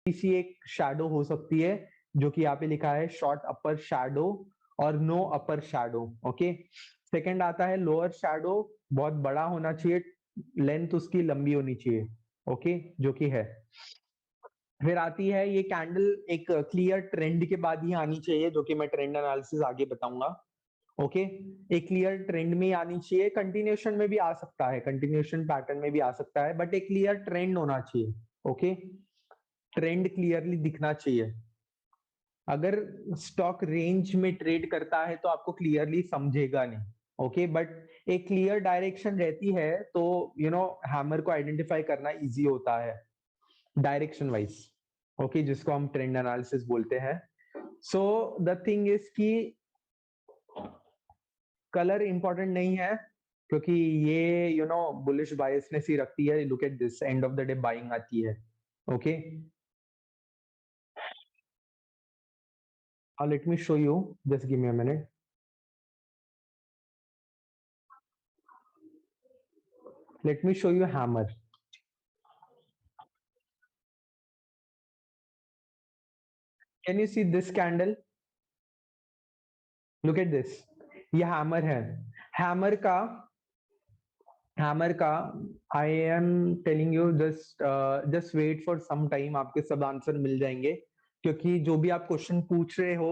सी एक शैडो हो सकती है जो कि यहाँ पे लिखा है शॉर्ट अपर शैडो और no upper shadow. Okay, second आता है लोअर शैडो, बहुत बड़ा होना चाहिए, लेंथ उसकी लंबी होनी चाहिए। ओके, जो कि है। फिर आती है ये कैंडल एक क्लियर ट्रेंड के बाद ही आनी चाहिए, जो कि मैं ट्रेंड एनालिसिस आगे बताऊंगा। ओके, एक क्लियर ट्रेंड में आनी चाहिए, कंटिन्यूएशन में भी आ सकता है, कंटिन्यूएशन पैटर्न में भी आ सकता है, बट एक क्लियर ट्रेंड होना चाहिए। ओके, ट्रेंड क्लियरली दिखना चाहिए। अगर स्टॉक रेंज में ट्रेड करता है तो आपको क्लियरली समझेगा नहीं। ओके, बट एक क्लियर डायरेक्शन रहती है तो हैमर को आइडेंटिफाई करना इजी होता है डायरेक्शन वाइज। ओके, जिसको हम ट्रेंड एनालिसिस बोलते हैं। सो द थिंग इज कि कलर इंपॉर्टेंट नहीं है, क्योंकि ये बुलिश बायसनेस ही रखती है। Look at this, end of the day buying आती है। Okay, let me show you, just give me a minute. Let me show you hammer. Can you see this candle? Look at this, ये hammer है। Hammer का hammer का I am telling you, just just wait for some time, आपके सब answer मिल जाएंगे। क्योंकि जो भी आप क्वेश्चन पूछ रहे हो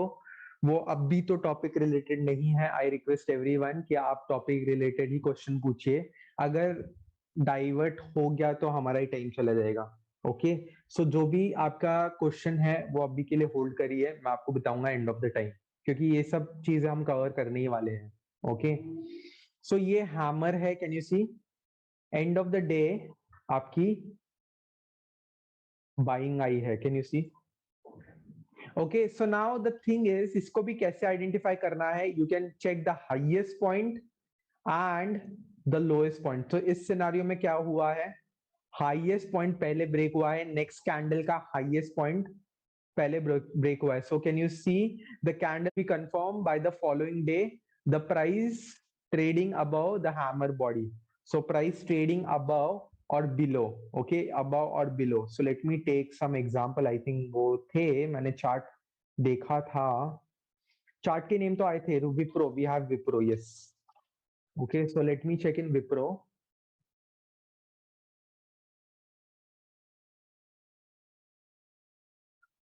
वो अभी तो टॉपिक रिलेटेड नहीं है। आई रिक्वेस्ट एवरीवन कि आप टॉपिक रिलेटेड ही क्वेश्चन पूछिए। अगर डाइवर्ट हो गया तो हमारा ही टाइम चला जाएगा। ओके, सो जो भी आपका क्वेश्चन है वो अभी के लिए होल्ड करिए, मैं आपको बताऊंगा एंड ऑफ द टाइम, क्योंकि ये सब चीजें हम कवर करने ही वाले हैं। ओके, सो ये हैमर है, can you see? End of the day आपकी बाइंग आई है, can you see? Okay, so now the thing is, इसको भी कैसे आइडेंटिफाई करना है? You can check the highest point and the lowest point. तो इस सिनारियो में क्या हुआ है, हाईएस्ट पॉइंट पहले ब्रेक हुआ है, नेक्स्ट कैंडल का हाईएस्ट पॉइंट पहले ब्रेक हुआ है। So can you see the candle be confirm by the following day, the price trading above the hammer body. So price trading above और below. Okay, above और below. So let me take some example, I think वो थे, मैंने chart देखा था। Chart के name तो आए थे, Wipro, we have Wipro, yes. Okay, so let me check in Wipro.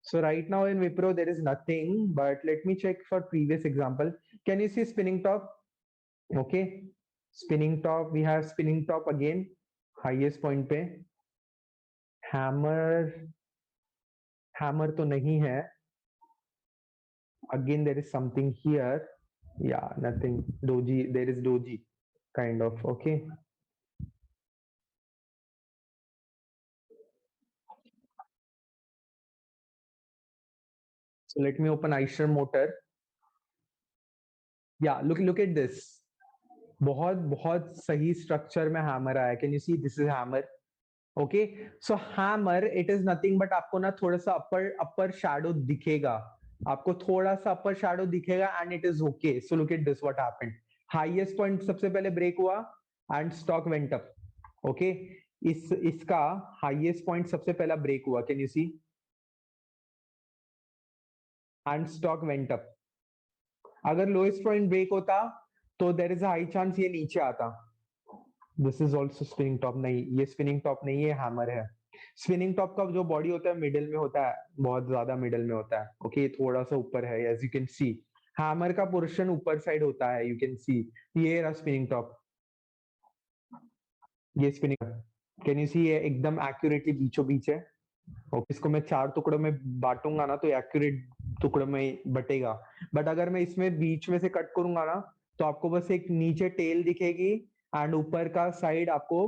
So right now in Wipro there is nothing, but let me check for previous example. Can you see spinning top? Okay, spinning top, we have spinning top again, highest point पे। Hammer, hammer तो नहीं है। Again there is something here. Yeah, nothing. Doji, there is doji, kind of. Okay. So let me open Eicher Motor. Yeah, look at this. बहुत बहुत सही structure में hammer आया। Can you see, this is hammer. Okay, so hammer it is nothing but, आपको ना थोड़ा सा अपर अपर shadow दिखेगा, आपको थोड़ा सा अपर शैडो दिखेगा and it is okay. So look at this, what happened, highest point सबसे पहले ब्रेक हुआ and stock went up. Okay, इसका हाईएस्ट पॉइंट सबसे पहला ब्रेक हुआ, can you see, and stock went up. अगर लोएस्ट पॉइंट ब्रेक होता तो there is a high chance ये नीचे आता। This is also spinning top, नहीं ये स्पिनिंग टॉप नहीं है, हैमर है। स्पिनिंग टॉप का जो बॉडी होता है मिडिल में होता है, बहुत ज्यादा मिडिल में होता है। ओके, थोड़ा सा ऊपर है, as you can see. Hammer का पोर्शन ऊपर साइड होता है, यू कैन सी। ये रहा स्पिनिंग टॉप, ये स्पिनिंग। कैन यू सी, ये एकदम एक्यूरेटली बीचों बीच है। ओके, इसको मैं चार टुकड़ों में बांटूंगा ना तो एक्यूरेट टुकड़ों में बटेगा। बट अगर मैं इसमें बीच में से कट करूंगा ना तो आपको बस एक नीचे टेल दिखेगी एंड ऊपर का साइड आपको,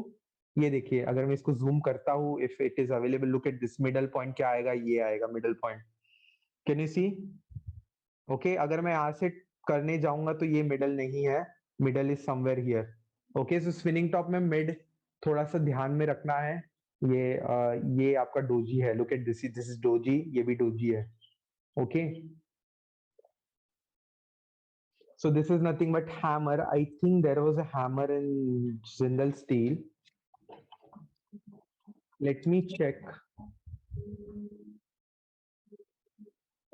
ये देखिए, अगर मैं इसको जूम करता हूँ, if it is available, look at this, middle point क्या आएगा, ये आएगा middle point. Can you see? Okay, अगर मैं यहाँ से करने जाऊंगा तो ये मिडल नहीं है, middle is somewhere here. Okay, so spinning top में मिड थोड़ा सा ध्यान में रखना है। ये आपका डोजी है, look at this, this is doji, ये भी डोजी है। Okay, so this is nothing but hammer. I think there was a hammer in Jindal Steel. Let me check.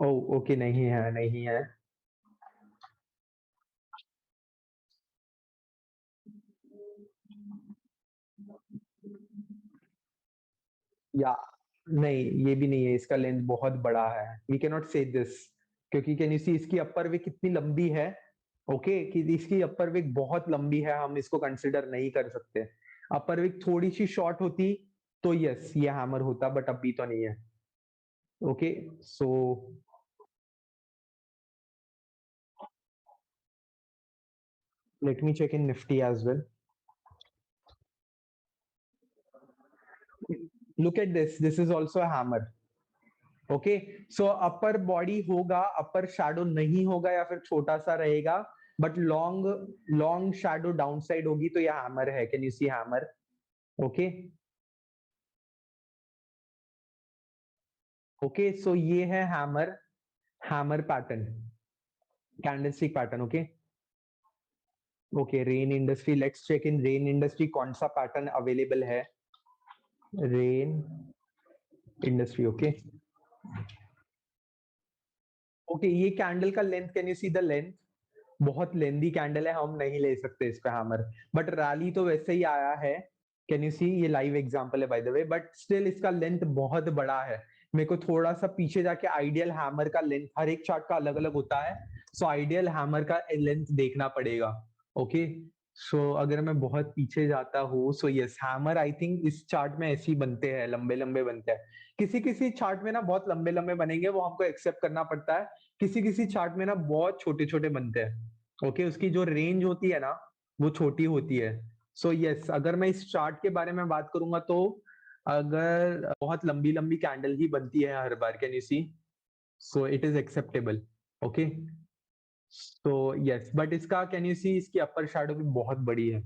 Okay, नहीं है, नहीं है। या नहीं, ये भी नहीं है, इसका लेंथ बहुत बड़ा है। वी कैन नॉट से दिस, क्योंकि कैन यू सी इसकी अपर विक कितनी लंबी है। ओके, कि इसकी अपर विक बहुत लंबी है, हम इसको कंसिडर नहीं कर सकते। अपर विक थोड़ी सी शॉर्ट होती तो यस ये हैमर होता, बट अभी तो नहीं है। Okay, so let me check in Nifty as well. Look at this is also hammer. Okay, so upper body होगा, अपर शैडो नहीं होगा या फिर छोटा सा रहेगा, but long long shadow down side होगी, तो यह हैमर है। Can you see hammer? Okay, okay, so ये है hammer, hammer pattern, candlestick pattern. Okay, okay, Rain industry, let's check in Rain industry कौन सा पैटर्न अवेलेबल है। रेन इंडस्ट्री, ओके, ओके, ये कैंडल का length, can you see the length? बहुत lengthy candle है, हम नहीं ले सकते इस पे हैमर, बट रैली तो वैसे ही आया है। कैन यू सी, ये लाइव एग्जांपल है bye the way, but still इसका लेंथ बहुत बड़ा है। मेरे को थोड़ा सा पीछे जाके आइडियल हैमर का लेंथ, हर एक चार्ट का अलग अलग होता है, सो आइडियल हैमर का लेंथ देखना पड़ेगा। ओके, सो अगर मैं बहुत पीछे जाता हूँ, so yes hammer I think इस चार्ट में ऐसे ही बनते हैं, लंबे लंबे बनते हैं। किसी किसी चार्ट में ना बहुत लंबे लंबे बनेंगे, वो हमको एक्सेप्ट करना पड़ता है। किसी किसी चार्ट में ना बहुत छोटे छोटे बनते हैं। ओके, उसकी जो रेंज होती है ना, वो छोटी होती है। सो यस, अगर मैं इस चार्ट के बारे में बात करूंगा, तो अगर बहुत लंबी लंबी कैंडल ही बनती है हर बार, can you see, so it is acceptable. Okay, so yes, but इसका कैन यू सी इसकी अपर शैडो भी बहुत बड़ी है।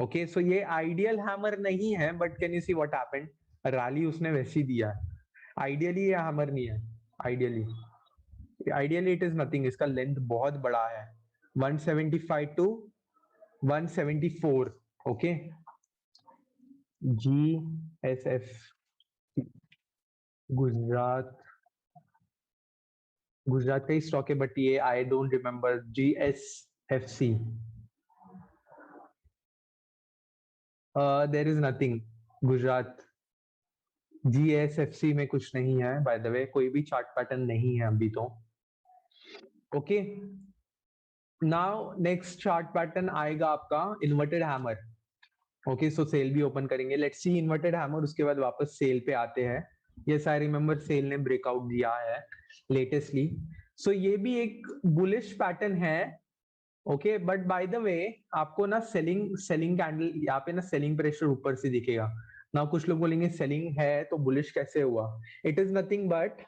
ओके, सो ये आइडियल हैमर नहीं है, but can you see what happened, rally उसने वैसी दिया है। आइडियली ये हैमर नहीं है। Ideally, ideally it is nothing, इसका लेंथ बहुत बड़ा है, 175 to 174। Okay, G S F, Gujarat, Gujarat का ही स्टॉक है, बट ये I don't remember. G S F C, there is nothing. Gujarat, G S F C में कुछ नहीं है बाय द वे, कोई भी चार्ट पैटर्न नहीं है अभी तो। Okay, now next chart pattern आएगा आपका इन्वर्टेड हैमर। ओके, सो सेल भी ओपन करेंगे, लेट्स सी इन्वर्टेड हैमर, उसके बाद वापस सेल पे आते हैं। यस, आई रिमेम्बर सेल ने ब्रेकआउट दिया है लेटेस्टली। सो ये भी एक बुलिश पैटर्न है। ओके, बट बाय द वे आपको ना सेलिंग सेलिंग कैंडल यहाँ पे ना, सेलिंग प्रेशर ऊपर से दिखेगा ना। कुछ लोग बोलेंगे सेलिंग है तो बुलिश कैसे हुआ? इट इज नथिंग बट,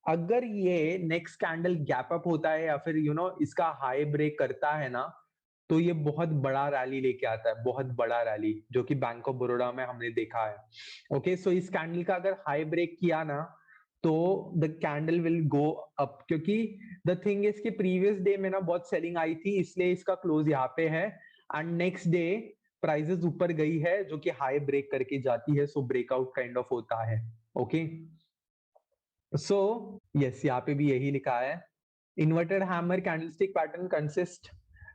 अगर ये नेक्स्ट कैंडल गैप अप होता है या फिर इसका हाई ब्रेक करता है ना, तो ये बहुत बड़ा रैली लेके आता है, बहुत बड़ा रैली, जो कि बैंक ऑफ बड़ौदा में हमने देखा है। ओके, सो इस कैंडल का अगर हाई ब्रेक किया ना, तो the candle will go up, क्योंकि द थिंग इज कि प्रीवियस डे में ना बहुत सेलिंग आई थी, इसलिए इसका क्लोज यहाँ पे है, एंड नेक्स्ट डे प्राइसेस ऊपर गई है, जो कि हाई ब्रेक करके जाती है, सो ब्रेकआउट काइंड ऑफ होता है। ओके, सो यस, यहाँ पे भी यही लिखा है, inverted hammer candlestick pattern consists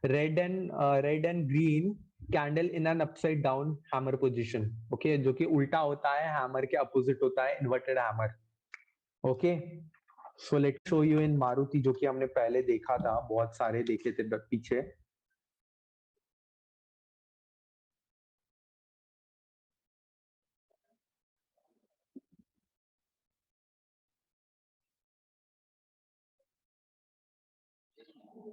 red and green candle in an upside down hammer position. Okay, जो कि उल्टा होता है, hammer के अपोजिट होता है inverted hammer. Okay, so let's show you in Maruti, जो कि हमने पहले देखा था, बहुत सारे देखे थे पीछे।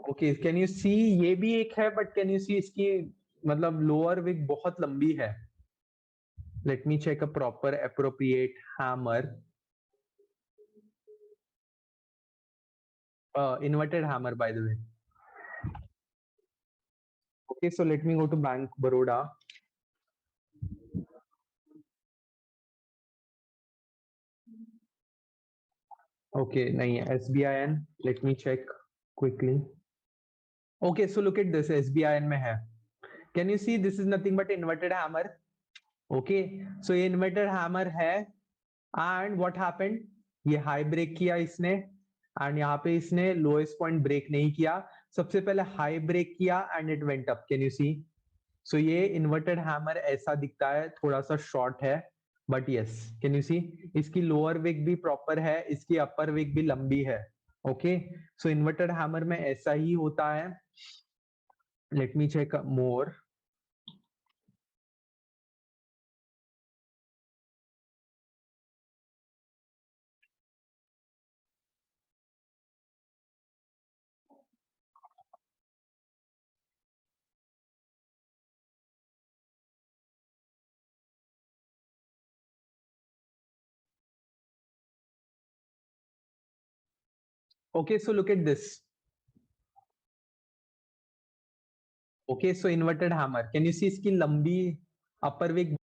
ओके, कैन यू सी, ये भी एक है, बट कैन यू सी इसकी मतलब लोअर विक बहुत लंबी है। Let me check a proper appropriate hammer, inverted hammer by the way. Okay, so let me go to Bank Baroda. Okay, nahi hai, SBIN. Let me check quickly. Okay, so look at this, SBIN में है. Can you see this is nothing but inverted hammer? Okay, so ये inverted hammer है, and what happened? ये high break किया इसने, and यहाँ पे इसने लोएस्ट पॉइंट ब्रेक नहीं किया, सबसे पहले हाई ब्रेक किया and it went up. Can you see? So ये इन्वर्टेड हैमर ऐसा दिखता है, थोड़ा सा शॉर्ट है, but yes, can you see? इसकी लोअर विक भी प्रॉपर है, इसकी अपर विक भी लंबी है। ओके, सो इन्वर्टेड हैमर में ऐसा ही होता है। Let me check more. Okay, so look at this. Okay, so inverted hammer. Can you see इसकी लंबी अपर विक?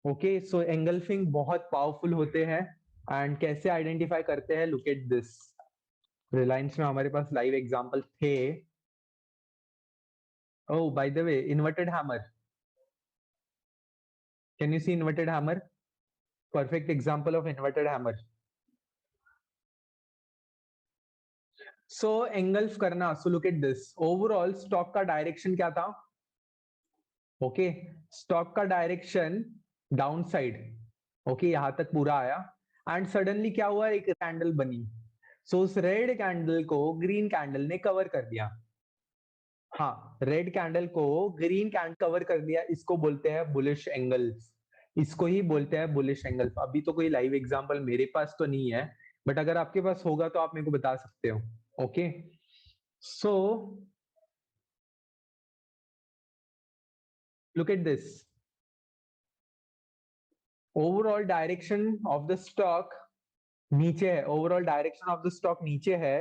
ओके, सो एंगल्फिंग बहुत पावरफुल होते हैं। एंड कैसे आइडेंटिफाई करते हैं? Look at this. रिलायंस में हमारे पास लाइव एग्जांपल थे। Oh, by the way, inverted hammer. Can you see inverted hammer? Perfect example of inverted hammer. So engulf करना, so look at this. Overall stock का direction क्या था? Okay, stock का direction down side. Okay, यहां तक पूरा आया। And suddenly क्या हुआ? एक कैंडल बनी। सो उस रेड कैंडल को ग्रीन कैंडल ने कवर कर दिया। हाँ, रेड कैंडल को ग्रीन कैंडल कवर कर दिया, इसको बोलते हैं बुलिश एंगल। इसको ही बोलते हैं बुलिश एंगल। अभी तो कोई लाइव एग्जांपल मेरे पास तो नहीं है, बट अगर आपके पास होगा तो आप मेरे को बता सकते हो। Okay, so look at this. Overall direction of the stock नीचे है, overall direction of the stock नीचे है।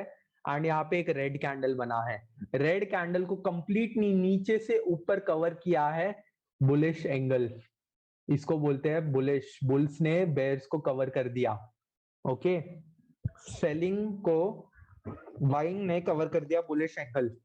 एंड यहाँ पे एक रेड कैंडल बना है। रेड कैंडल को कंप्लीट नीचे से ऊपर कवर किया है बुलिश एंगल। इसको बोलते हैं बुलिश। बुल्स ने बेयर्स को कवर कर दिया। ओके, सेलिंग को बाइंग ने कवर कर दिया bullish angle.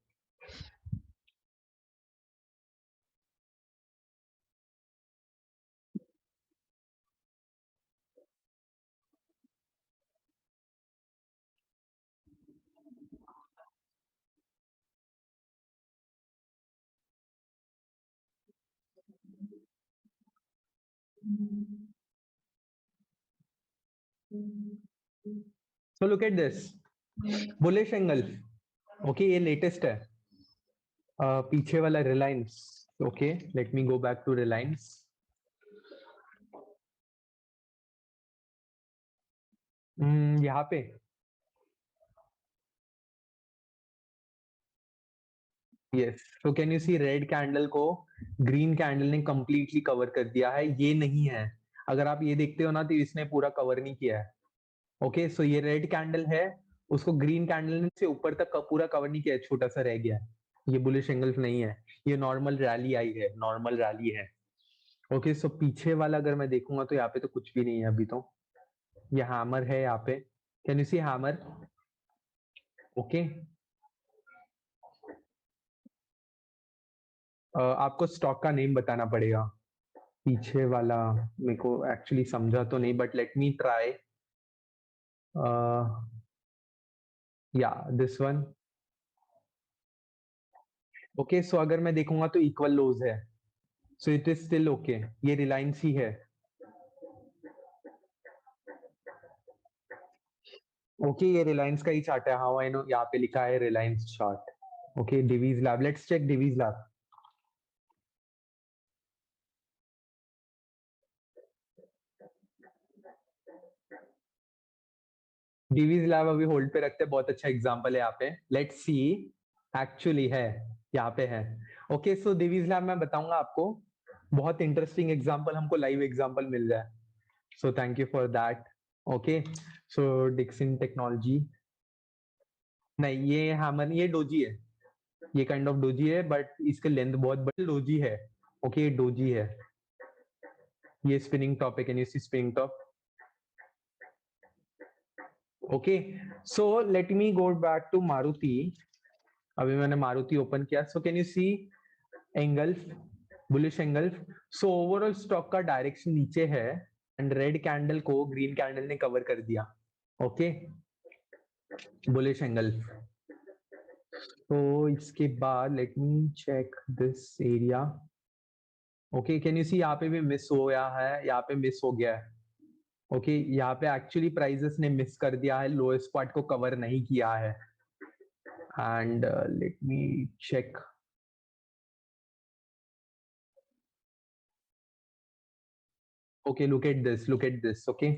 So look at this bullish angle. Okay, ये लेटेस्ट है। पीछे वाला Reliance. Okay, let me go back to Reliance. यहाँ पे yes, so can you see red candle को ग्रीन कैंडल ने कंप्लीटली कवर कर दिया है, ये नहीं है। अगर आप ये देखते हो ना तो इसने पूरा कवर नहीं किया है। ओके, सो ये रेड कैंडल है, उसको ग्रीन कैंडल ने से ऊपर तक पूरा कवर नहीं किया है, छोटा सा रह गया है। ये बुलिश एंगल नहीं है, ये नॉर्मल रैली आई है, नॉर्मल रैली है। ओके, सो पीछे वाला अगर मैं देखूंगा तो यहाँ पे तो कुछ भी नहीं है अभी तो। ये हैमर है यहाँ पे। Can you see hammer? Okay, आपको स्टॉक का नेम बताना पड़ेगा। पीछे वाला मेरे को एक्चुअली समझा तो नहीं, बट लेट मी ट्राई। या दिस वन। ओके, सो अगर मैं देखूंगा तो इक्वल लोज है, so it is still okay. ये रिलायंस ही है। ओके, ये रिलायंस का ही चार्ट है। How I know? यहाँ पे लिखा है Reliance chart. Okay, Divi's lab, let's check Divi's lab. Divi's lab अभी होल्ड पे रखते हैं, बहुत अच्छा एग्जांपल है यहाँ पे। लेट्स सी, एक्चुअली है, यहाँ पे है। ओके, सो डिवीज लैब मैं बताऊंगा आपको। बहुत इंटरेस्टिंग एग्जांपल हमको लाइव एग्जांपल मिल जाए, so thank you for that. Okay, so Dixon technology, नहीं ये हैमर, ये डोजी है, ये काइंड ऑफ डोजी है, बट इसके लेंथ बहुत बड़ी डोजी है। ओके, ये डोजी है, ये स्पिनिंग टॉप है, can you see spinning top? Okay, so let me go back to Maruti. अभी मैंने मारुति ओपन किया, so can you see engulf, bullish engulf. So overall stock का डायरेक्शन नीचे है एंड रेड कैंडल को ग्रीन कैंडल ने cover कर दिया। Okay, bullish engulf. तो इसके बाद let me check this area. Okay, can you see यहाँ पे भी मिस हो गया है, यहाँ पे मिस हो गया है। ओके, यहाँ पे एक्चुअली प्राइसेस ने मिस कर दिया है, लोएस्ट पार्ट को कवर नहीं किया है। And let me check. Okay, look at this, look at this. Okay,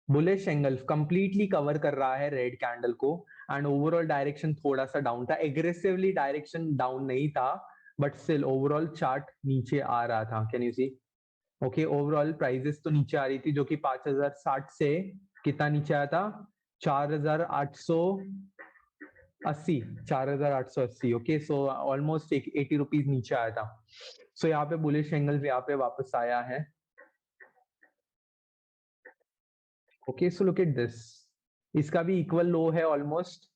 bullish angle completely cover कर रहा है रेड कैंडल को एंड ओवरऑल डायरेक्शन थोड़ा सा डाउन था, एग्रेसिवली डायरेक्शन डाउन नहीं था, बट स्टिल ओवरऑल चार्ट नीचे आ रहा था। Can you see? Okay, overall prices तो नीचे आ रही थी, जो कि 5060 से कितना नीचे आया था? 4880, 4880। ओके, सो ऑलमोस्ट 80 रुपीज नीचे आया था। सो यहाँ पे बुलिश एंगल यहाँ पे वापस आया है। Okay, so look at this, इसका भी इक्वल लो है ऑलमोस्ट।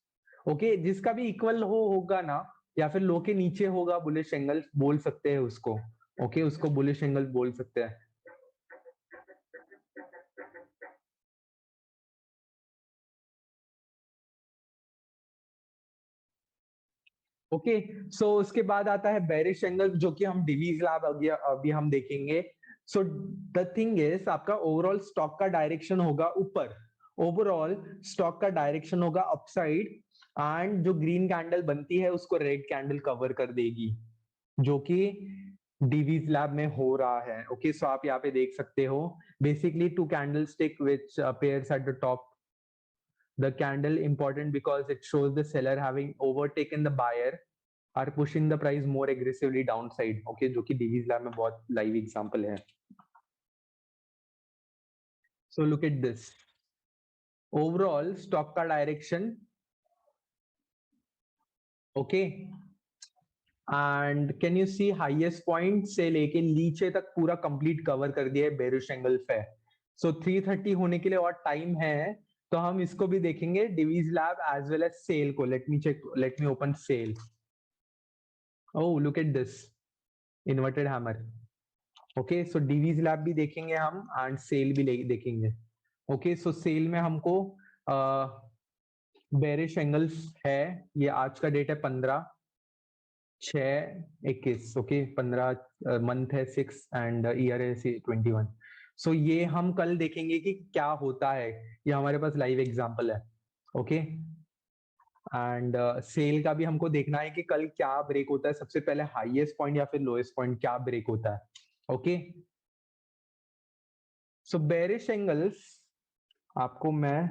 ओके, जिसका भी इक्वल लो होगा ना, या फिर लो के नीचे होगा, बुलिश एंगल बोल सकते हैं उसको। ओके, उसको बुलिश एंगल बोल सकते हैं। ओके, सो उसके बाद आता है बेरिश एंगल, जो कि हम डिवीज लैब अभी हम देखेंगे। सो द थिंग इज, आपका ओवरऑल स्टॉक का डायरेक्शन होगा ऊपर, ओवरऑल स्टॉक का डायरेक्शन होगा अपसाइड, एंड जो ग्रीन कैंडल बनती है उसको रेड कैंडल कवर कर देगी, जो कि डिवीज लैब में हो रहा है। ओके, सो आप यहाँ पे देख सकते हो, basically two candle stick which appears at the top the candle important because it shows the seller having overtaken the buyer are pushing the price more aggressively downside. Okay, जो कि डीवीज लैब में बहुत लाइव एग्जांपल है। So look at this, overall stock का डायरेक्शन। Okay, and can you see highest point से लेके नीचे तक पूरा कंप्लीट कवर कर दिया है बेरिश एंगल पे। सो 330 होने के लिए और टाइम है, तो हम इसको भी देखेंगे, Divi's lab as well as SAIL को। Let me check, let me open SAIL. Oh, look at this inverted hammer. Okay, so Divi's lab भी देखेंगे हम एंड सेल भी देखेंगे। ओके, सो सेल में हमको बेरिश एंगल्स है, ये आज का डेट है 15/6/21। ओके, 15 मंथ है 6 एंड ईयर है 21। सो ये हम कल देखेंगे कि क्या होता है, ये हमारे पास लाइव एग्जांपल है। ओके, एंड सेल का भी हमको देखना है कि कल क्या ब्रेक होता है, सबसे पहले हाईएस्ट पॉइंट या फिर लोएस्ट पॉइंट क्या ब्रेक होता है। ओके, सो बेरिश एंगल्स आपको मैं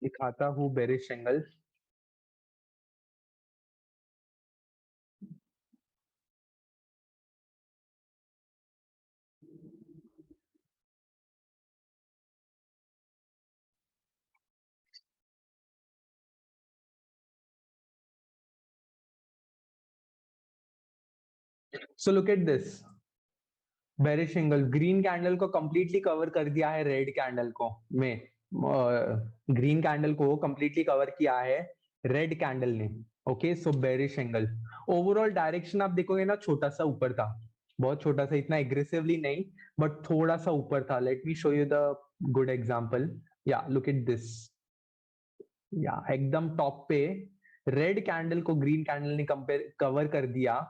दिखाता हूँ, bearish angle. So look at this, bearish angle green candle को कंप्लीटली कवर कर दिया है रेड कैंडल को में, ग्रीन कैंडल को कंप्लीटली कवर किया है रेड कैंडल ने। ओके, सो बेरिश एंगल ओवरऑल डायरेक्शन आप देखोगे ना, छोटा सा ऊपर था, बहुत छोटा सा, इतना एग्रेसिवली नहीं, बट थोड़ा सा ऊपर था। Late me show you the good example. या लुक एट दिस, या एकदम टॉप पे रेड कैंडल को ग्रीन कैंडल ने कंपेयर कवर कर दिया।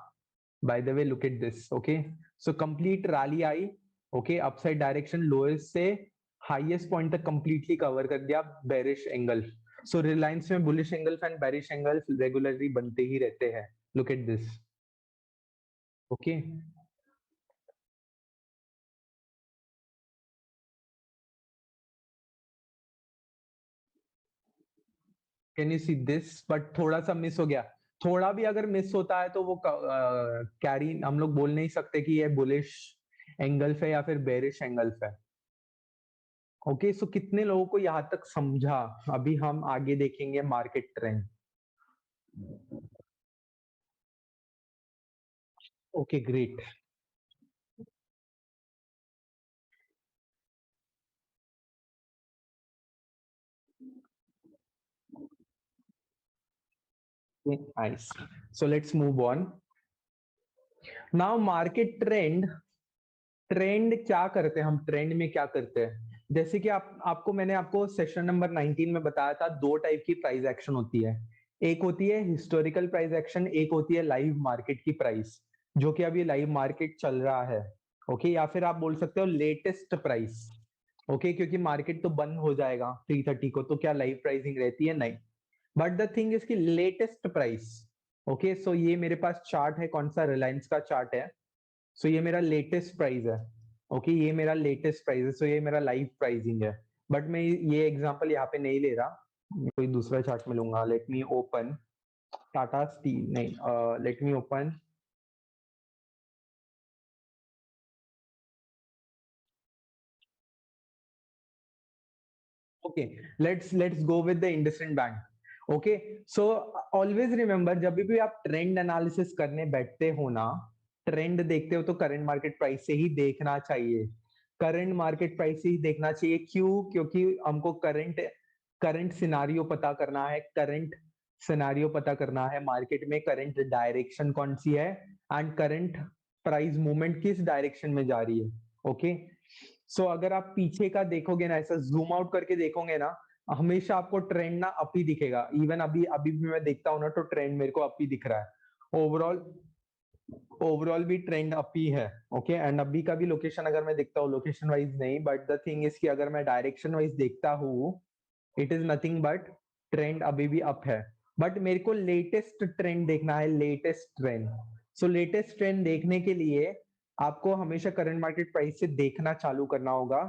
Bye the way look at this. Okay, so complete rally I. Okay, upside direction lowest से highest point तक कंप्लीटली कवर कर दिया बेरिश एंगल। सो रिलायंस में bullish angle and bearish angle regularly बनते ही रहते हैं। Look at this. Okay, can you see this, but थोड़ा सा मिस हो गया, थोड़ा भी अगर मिस होता है तो वो कैरी हम लोग बोल नहीं सकते कि ये बुलिश एंगल्फ है या फिर बेरिश एंगल्फ है। ओके, सो कितने लोगों को यहाँ तक समझा? अभी हम आगे देखेंगे market trend. Okay, great. Nice, so let's move on now. Market trend, trend क्या करते हैं हम? ट्रेंड में क्या करते हैं? जैसे कि आपको मैंने आपको सेशन नंबर 19 में बताया था, दो टाइप की प्राइस एक्शन होती है। एक होती है हिस्टोरिकल प्राइस एक्शन, एक होती है लाइव मार्केट की प्राइस, जो कि अभी लाइव मार्केट चल रहा है। ओके, या फिर आप बोल सकते हो लेटेस्ट प्राइस। ओके, क्योंकि मार्केट तो बंद हो जाएगा 3:30 को, तो क्या लाइव प्राइसिंग रहती है? नहीं। बट द थिंग इज की लेटेस्ट प्राइस। ओके, सो ये मेरे पास चार्ट है, कौन सा? रिलायंस का चार्ट है। सो ये मेरा लेटेस्ट प्राइस है। ओके, ये मेरा लेटेस्ट प्राइस है, सो ये मेरा लाइव प्राइसिंग है। बट मैं ये एग्जांपल यहाँ पे नहीं ले रहा, मैं कोई दूसरा चार्ट में लूंगा। Let me open Tata Steel, नहीं, let me open. Okay, let's go with the IndusInd bank. Okay, so always remember, जब भी आप ट्रेंड एनालिसिस करने बैठते हो ना, ट्रेंड देखते हो तो करंट मार्केट प्राइस से ही देखना चाहिए। करंट मार्केट प्राइस से ही देखना चाहिए। क्यों? क्योंकि हमको करंट करंट सिनारियो पता करना है, करंट सिनारियो पता करना है मार्केट में, करंट डायरेक्शन कौन सी है एंड करंट प्राइस मूवमेंट किस डायरेक्शन में जा रही है। ओके, सो अगर आप पीछे का देखोगे ना, ऐसा जूम आउट करके देखोगे ना, हमेशा आपको ट्रेंड ना अप ही दिखेगा। इवन अभी अभी भी मैं देखता हूँ ना, तो ट्रेंड मेरे को अप ही दिख रहा है। ओवरऑल ओवरऑल भी ट्रेंड अप ही है। ओके, एंड अभी का भी लोकेशन अगर मैं देखता हूँ, लोकेशन वाइज नहीं, बट द थिंग इज कि अगर मैं डायरेक्शन वाइज देखता हूँ, it is nothing but trend अभी भी अप है। बट मेरे को लेटेस्ट ट्रेंड देखना है, लेटेस्ट ट्रेंड। सो लेटेस्ट ट्रेंड देखने के लिए आपको हमेशा करंट मार्केट प्राइस से देखना चालू करना होगा।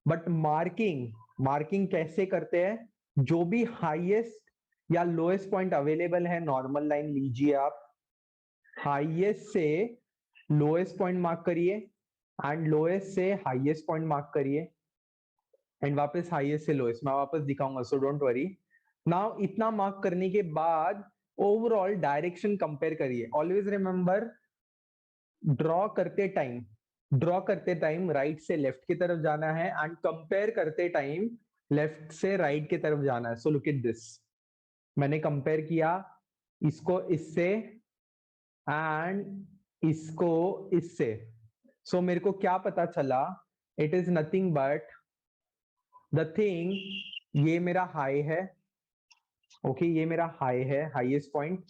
बट मार्किंग मार्किंग कैसे करते हैं? जो भी हाईएस्ट या लोएस्ट पॉइंट अवेलेबल है, नॉर्मल लाइन लीजिए आप, हाईएस्ट से लोएस्ट पॉइंट मार्क करिए एंड लोएस्ट से हाईएस्ट पॉइंट मार्क करिए एंड वापस हाईएस्ट से लोएस्ट। मैं वापस दिखाऊंगा, सो डोंट वरी। नाउ इतना मार्क करने के बाद ओवरऑल डायरेक्शन कंपेयर करिए। ऑलवेज रिमेंबर, ड्रॉ करते टाइम राइट से लेफ्ट की तरफ जाना है एंड कंपेयर करते टाइम लेफ्ट से राइट की तरफ जाना है। सो लुक एट दिस, मैंने कंपेयर किया इसको इससे एंड इसको इससे। सो मेरे को क्या पता चला? It is nothing but the thing, ये मेरा हाई है। ओके, ये मेरा हाई है, हाईएस्ट पॉइंट,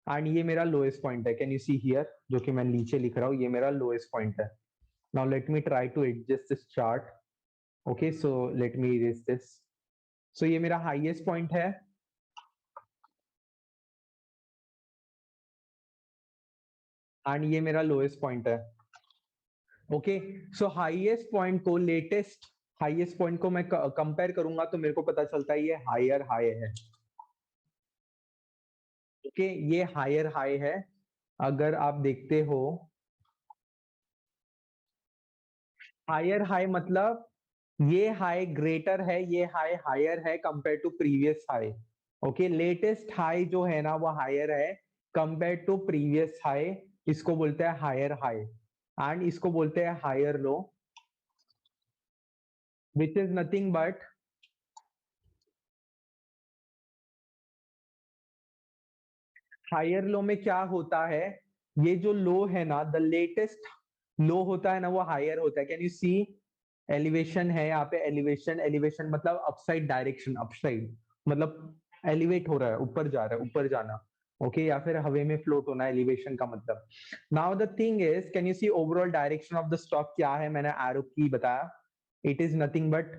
एंड ये मेरा लोएस्ट पॉइंट है। कैन यू सी हियर, जो कि मैं नीचे लिख रहा हूँ, ये मेरा लोएस्ट पॉइंट है। Now let me try to adjust this chart. Okay, so let me erase this. So ये मेरा हाईएस्ट पॉइंट है एंड ये मेरा लोएस्ट पॉइंट है। ओके, सो हाईएस्ट पॉइंट को मैं कंपेयर करूंगा तो मेरे को पता चलता है ये हायर हाई है। ओके, ये हायर हाई है। अगर आप देखते हो, हायर हाई मतलब ये हाई ग्रेटर है, ये हाई हायर है compare to previous high. Okay, latest high जो है ना वो हायर है कंपेयर टू प्रीवियस हाई। इसको बोलते हैं हायर हाई एंड इसको बोलते हैं higher low, which is nothing but, higher low में क्या होता है? ये जो लो है ना, द लेटेस्ट लो होता है ना, वो हायर होता है। Can you C? एलिवेशन है यहाँ पे, एलिवेशन, एलिवेशन मतलब अपसाइड डायरेक्शन, अपसाइड मतलब एलिवेट हो रहा है, ऊपर जा रहा है, ऊपर जाना। ओके, या फिर हवे में फ्लोट होना, एलिवेशन का मतलब। Now the thing is, can you see overall direction of the stock क्या है? मैंने एरो की बताया, इट इज नथिंग बट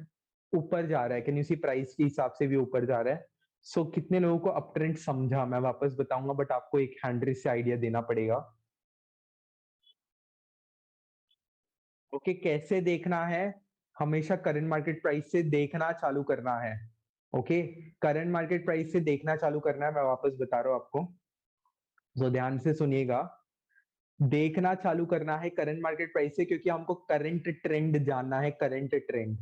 ऊपर जा रहा है। Can you C? प्राइस के हिसाब से भी ऊपर जा रहा है। सो कितने लोगों को अप ट्रेंड समझा? मैं वापस बताऊंगा, बट आपको एक हैंड्रिज से आइडिया देना पड़ेगा। ओके, कैसे देखना है? हमेशा करंट मार्केट प्राइस से देखना चालू करना है। ओके, करंट मार्केट प्राइस से देखना चालू करना है, मैं वापस बता रहा हूं आपको। तो ध्यान से सुनिएगा, देखना चालू करना है करंट मार्केट प्राइस से, क्योंकि हमको करंट ट्रेंड जानना है, current trend.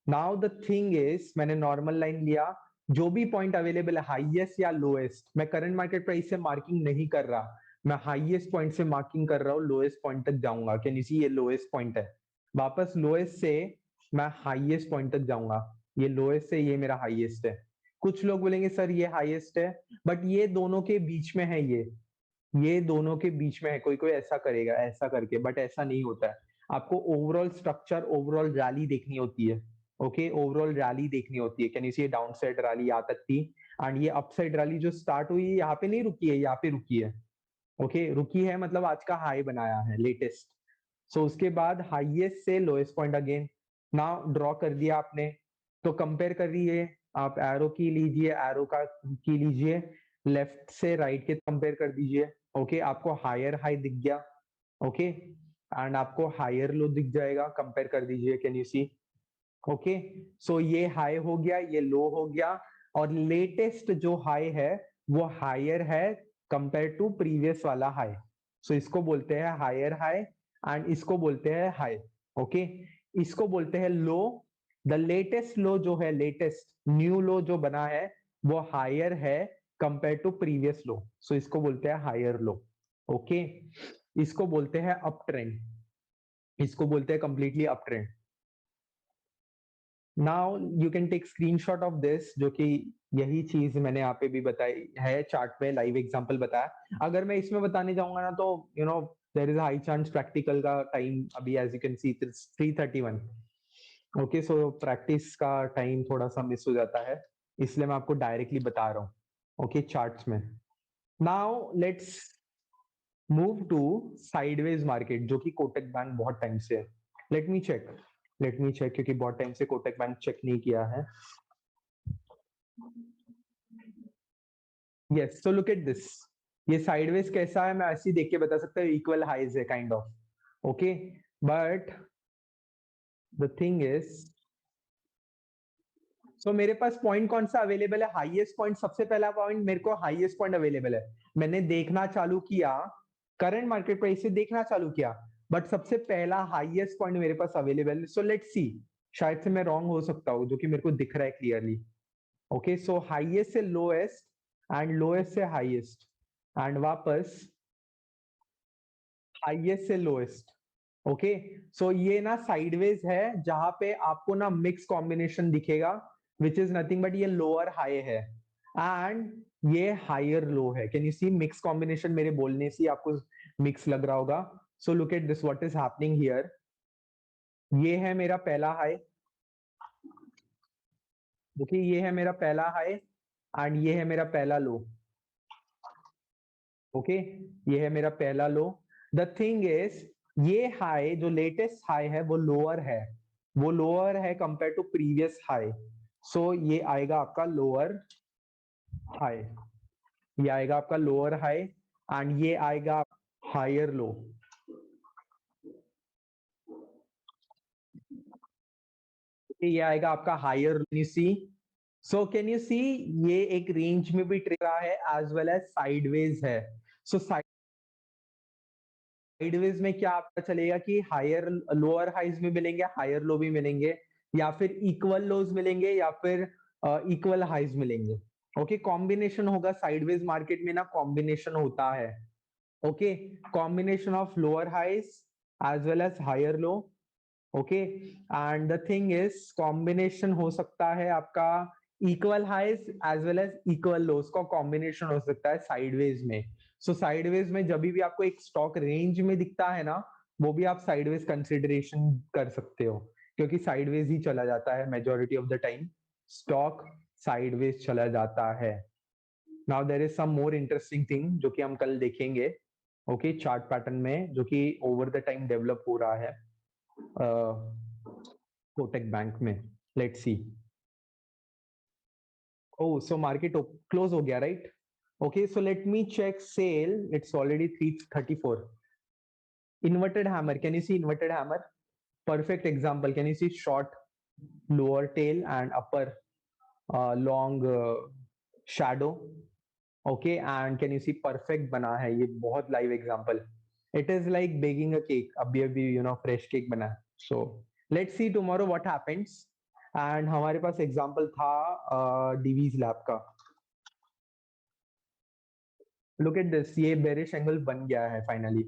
Now the thing is, मैंने नॉर्मल लाइन लिया, जो भी पॉइंट अवेलेबल है हाईएस्ट या लोएस्ट, मैं करंट मार्केट प्राइस से मार्किंग नहीं कर रहा, मैं हाईएस्ट पॉइंट से मार्किंग कर रहा हूँ, लोएस्ट पॉइंट तक जाऊंगा। कैन यू सी, ये लोएस्ट पॉइंट है, वापस लोएस्ट से मैं हाईएस्ट पॉइंट तक जाऊंगा, ये लोएस्ट से ये मेरा हाईएस्ट है। कुछ लोग बोलेंगे सर ये हाईएस्ट है, बट ये दोनों के बीच में है, ये दोनों के बीच में है। कोई कोई ऐसा करेगा ऐसा करके, बट ऐसा नहीं होता है। आपको ओवरऑल स्ट्रक्चर, ओवरऑल रैली देखनी होती है। ओके, ओवरऑल रैली देखनी होती है। Can you see, down side rally यहाँ तक थी, एंड ये अपसाइड रैली जो स्टार्ट हुई है यहाँ पे नहीं रुकी है, यहाँ पे रुकी है। ओके, रुकी है मतलब आज का हाई बनाया है लेटेस्ट। सो उसके बाद हाईएस्ट से lowest point again now draw कर दिया आपने, तो कंपेयर करिए, आप एरो की लीजिए, एरो का की लीजिए, लेफ्ट से राइट के कंपेयर कर दीजिए। ओके, आपको हायर हाई दिख गया, ओके, एंड आपको हायर लो दिख जाएगा, कंपेयर कर दीजिए। Can you see, okay, so ये हाई हो गया, ये लो हो गया, और लेटेस्ट जो हाई है वो हायर है कंपेयर टू प्रीवियस वाला हाई। सो इसको बोलते हैं हायर हाई, एंड इसको बोलते हैं हाई। ओके, इसको बोलते हैं लो। द लेटेस्ट लो जो है, लेटेस्ट न्यू लो जो बना है वो हायर है कंपेयर टू प्रीवियस लो, सो इसको बोलते हैं हायर लो। ओके, इसको बोलते हैं अप ट्रेंड, इसको बोलते हैं completely up trend. Now you can take screenshot of this, जो कि यही चीज मैंने यहाँ पे भी बताई है, चार्ट पे लाइव एग्जांपल बताया। अगर मैं इसमें बताने जाऊंगा ना तो there is high chance practical का टाइम अभी as you can see 3:31। Okay, so practice का टाइम थोड़ा सा मिस हो जाता है, इसलिए मैं आपको डायरेक्टली बता रहा हूँ। ओके, चार्ट्स में। Now let's move to sideways market, जो कि कोटक बैंक बहुत टाइम से है। Let me check, let me check, क्योंकि बहुत टाइम से कोटक बैंक चेक नहीं किया है। Yes, so look at this, ये साइडवेज कैसा है मैं ऐसे ही देख के बता सकता हूँ, इक्वल हाइज है kind of. Okay, but the thing is, so मेरे पास पॉइंट कौन सा अवेलेबल है, हाईएस्ट पॉइंट, सबसे पहला पॉइंट मेरे को हाईएस्ट पॉइंट अवेलेबल है। मैंने देखना चालू किया, करंट मार्केट प्राइस से देखना चालू किया, बट सबसे पहला हाईएस्ट पॉइंट मेरे पास अवेलेबल है। सो लेट्स सी, शायद से मैं रॉन्ग हो सकता हूँ, जो कि मेरे को दिख रहा है क्लियरली। ओके, सो हाईएस्ट से लोएस्ट, एंड लोएस्ट से हाईएस्ट, एंड वापस हाईएस्ट से लोएस्ट। ओके, सो ये ना साइडवेज है, जहां पे आपको ना मिक्स कॉम्बिनेशन दिखेगा, विच इज नथिंग बट ये लोअर हाई है एंड ये हायर लो है। Can you see, mix combination, मेरे बोलने से ही आपको मिक्स लग रहा होगा। So look at this, what is happening here, ये है मेरा पहला हाई। देखिए, ये है मेरा पहला हाई एंड ये है मेरा पहला लो। ओके, ये है मेरा पहला लो। द थिंग इज, ये हाई जो लेटेस्ट हाई है वो लोअर है, वो लोअर है कंपेयर टू प्रीवियस हाई। सो ये आएगा आपका लोअर हाई, ये आएगा आपका लोअर हाई, एंड ये आएगा हायर लो। ये आएगा आपका higher C. So can you see, ये एक रेंज में भी ट्रेड रहा है एज वेल एज साइडवेज है। सो साइडवेज में क्या आपका चलेगा कि हायर लोअर हाइज भी मिलेंगे, हायर लो भी मिलेंगे, या फिर इक्वल लोज मिलेंगे, या फिर इक्वल हाइज मिलेंगे। ओके, कॉम्बिनेशन होगा साइडवेज मार्केट में ना, कॉम्बिनेशन होता है। Okay, combination of lower highs as well as higher low. Okay, and the thing is, combination हो सकता है आपका equal highs as well as equal lows का कॉम्बिनेशन हो सकता है साइडवेज में। सो साइडवेज में जब भी आपको एक स्टॉक रेंज में दिखता है ना, वो भी आप साइडवेज कंसिडरेशन कर सकते हो, क्योंकि साइडवेज ही चला जाता है majority of the time, stock sideways चला जाता है। Now there is some more interesting thing जो कि हम कल देखेंगे। ओके, चार्ट पैटर्न में जो कि ओवर द टाइम डेवलप हो रहा है कोटक बैंक में। Let's see, oh so market close हो गया, right? Okay, so let me check sale, it's already 3:34. Inverted hammer, can you see inverted hammer? Perfect example, can you see short lower tail and upper long shadow? Okay and can you see perfect बना है, ये बहुत live example. It is like baking a cake, अभी अभी fresh cake बना है। So let's see tomorrow what happens. And हमारे पास एग्जांपल था डीवीज लैब का। लुक एट दिस, ये बेरिश एंगल बन गया है फाइनली।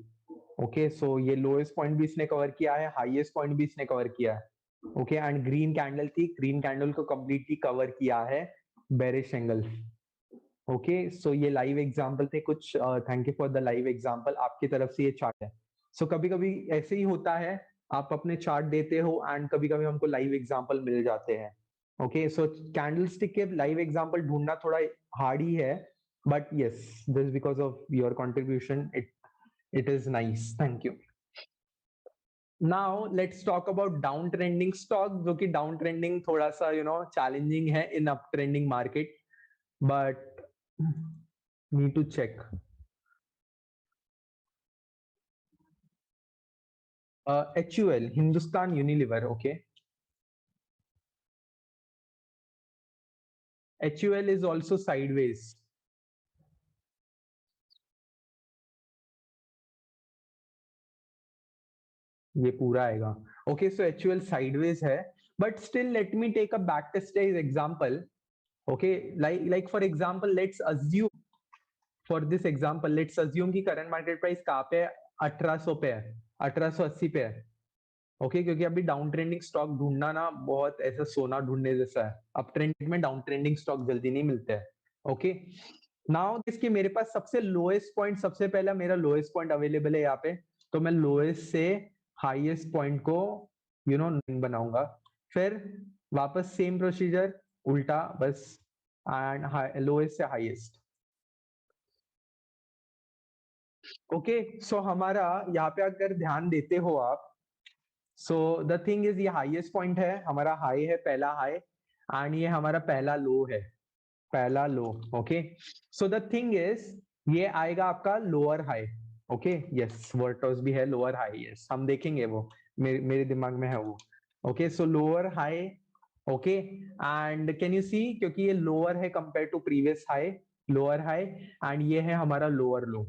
ओके सो ये लोएस्ट पॉइंट भी इसने कवर किया है, हाईएस्ट पॉइंट भी इसने कवर किया है। ओके एंड ग्रीन कैंडल थी, ग्रीन कैंडल को कंप्लीटली कवर किया है बेरिश एंगल। ओके सो ये लाइव एग्जांपल थे कुछ। Thank you for the live example, आपकी तरफ से ये चार्ट है। सो कभी कभी ऐसे ही होता है, आप अपने चार्ट देते हो एंड कभी कभी हमको लाइव एग्जांपल मिल जाते हैं। ओके सो कैंडलस्टिक के लाइव एग्जांपल ढूंढना थोड़ा हार्ड ही है, but yes this because of your contribution it is nice, thank you. Now let's talk about down trending stock, जो कि डाउन ट्रेंडिंग थोड़ा सा चैलेंजिंग है in up trending market, but need to check. HUL, Hindustan Unilever. Okay, HUL is also sideways. ये पूरा आएगा। Okay so HUL sideways है, but still let me take a backtested example. Okay, like for example, let's assume for this example, let's assume कि current market price कहाँ पे है, 1800 पे है, 1880 पे है। ओके क्योंकि अभी डाउन ट्रेंडिंग स्टॉक ढूंढना ना बहुत ऐसा सोना ढूंढने जैसा है, अप ट्रेंडिंग में डाउन ट्रेंडिंग स्टॉक जल्दी नहीं मिलते हैं। ओके नाउ इसके मेरे पास सबसे लोएस्ट पॉइंट, सबसे पहला मेरा लोएस्ट पॉइंट अवेलेबल है यहाँ पे, तो मैं लोएस्ट से हाईएस्ट पॉइंट को बनाऊंगा, फिर वापस सेम प्रोसीजर उल्टा बस, एंड लोएस्ट से हाईएस्ट। ओके सो हमारा यहाँ पे अगर ध्यान देते हो आप, सो द थिंग इज ये हाईएस्ट पॉइंट है, हमारा हाई है, पहला हाई, एंड ये हमारा पहला लो है, पहला low. Okay so the thing is ये आएगा आपका लोअर हाई। ओके यस वर्टोस भी है लोअर हाई, यस हम देखेंगे वो, मेरे दिमाग में है वो। Okay so lower high. Okay and can you see, क्योंकि ये लोअर है compare to previous high, lower high, and ये है हमारा lower low.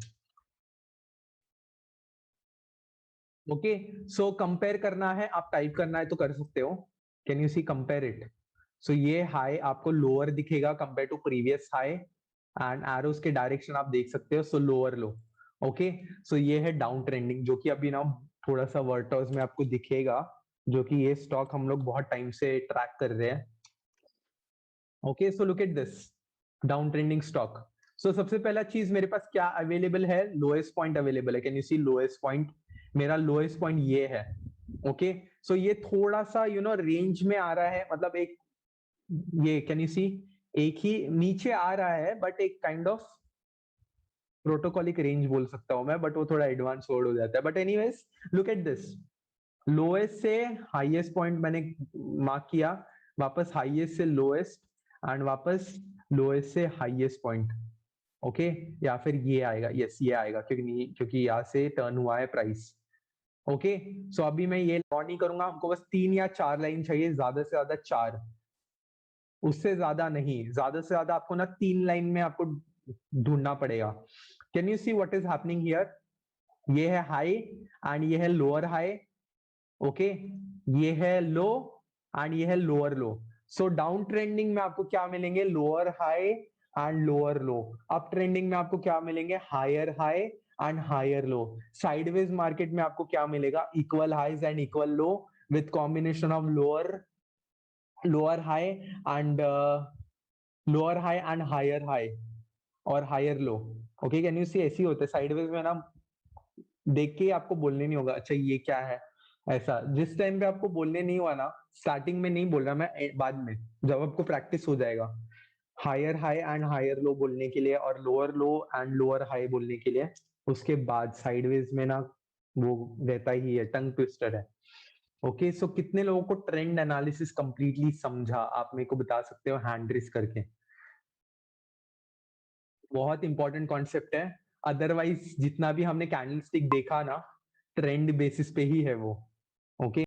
Okay so compare करना है, आप टाइप करना है तो कर सकते हो, can you see compare it. So ये हाई आपको लोअर दिखेगा compare to previous high, and arrows के डायरेक्शन आप देख सकते हो, सो लोअर लो। ओके सो ये है डाउन ट्रेंडिंग, जो कि अभी ना थोड़ा सा वर्टर्स में आपको दिखेगा, जो कि ये स्टॉक हम लोग बहुत टाइम से ट्रैक कर रहे हैं। Okay so look at this down trending stock. So सबसे पहला चीज मेरे पास क्या अवेलेबल है, लोएस्ट पॉइंट अवेलेबल है, can you see lowest point, मेरा लोएस्ट पॉइंट ये है। ओके सो ये थोड़ा सा रेंज में आ रहा है, मतलब एक ये कैन यू सी एक ही नीचे आ रहा है, बट एक काइंड ऑफ प्रोटोकॉलिक रेंज बोल सकता हूं मैं, बट वो थोड़ा एडवांस वर्ड हो जाता है, but anyways look at this, lowest से हाईएस्ट पॉइंट मैंने मार्क किया, वापस हाईएस्ट से लोएस्ट, एंड वापस लोएस्ट से हाईएस्ट पॉइंट। ओके या फिर ये आएगा, यस ये आएगा, क्योंकि यहाँ से टर्न हुआ है प्राइस। ओके सो अभी मैं ये ड्रॉ नहीं करूंगा, हमको बस 3 या 4 लाइन चाहिए, ज्यादा से ज्यादा 4, उससे ज्यादा नहीं, ज्यादा से ज्यादा आपको ना 3 लाइन में आपको ढूंढना पड़ेगा। Can you see what is happening here, ये है हाई एंड ये है लोअर हाई। ओके ये है लो एंड ये है lower low. So down trending में आपको क्या मिलेंगे, lower high and lower low. Up trending में आपको क्या मिलेंगे, higher high and higher low. Sideways market में आपको क्या मिलेगा, equal highs and equal low with combination of lower high and lower high and higher high और higher low. Okay can you see ऐसी होता है साइडवेज में ना, देख के आपको बोलने नहीं होगा अच्छा ये क्या है, ऐसा जिस टाइम पे आपको बोलने नहीं हुआ ना, स्टार्टिंग में नहीं बोल रहा मैं, बाद में जब आपको प्रैक्टिस हो जाएगा, higher high and higher low बोलने के लिए और lower low and lower high बोलने के लिए, उसके बाद साइडवेज में ना वो रहता ही है, टंग ट्विस्टर है। ओके सो कितने लोगों को ट्रेंड एनालिसिस कंप्लीटली समझा, आप मेरे को बता सकते हो हैंड रेस करके। बहुत इंपॉर्टेंट कॉन्सेप्ट है, अदरवाइज जितना भी हमने कैंडलस्टिक देखा ना, ट्रेंड बेसिस पे ही है वो। ओके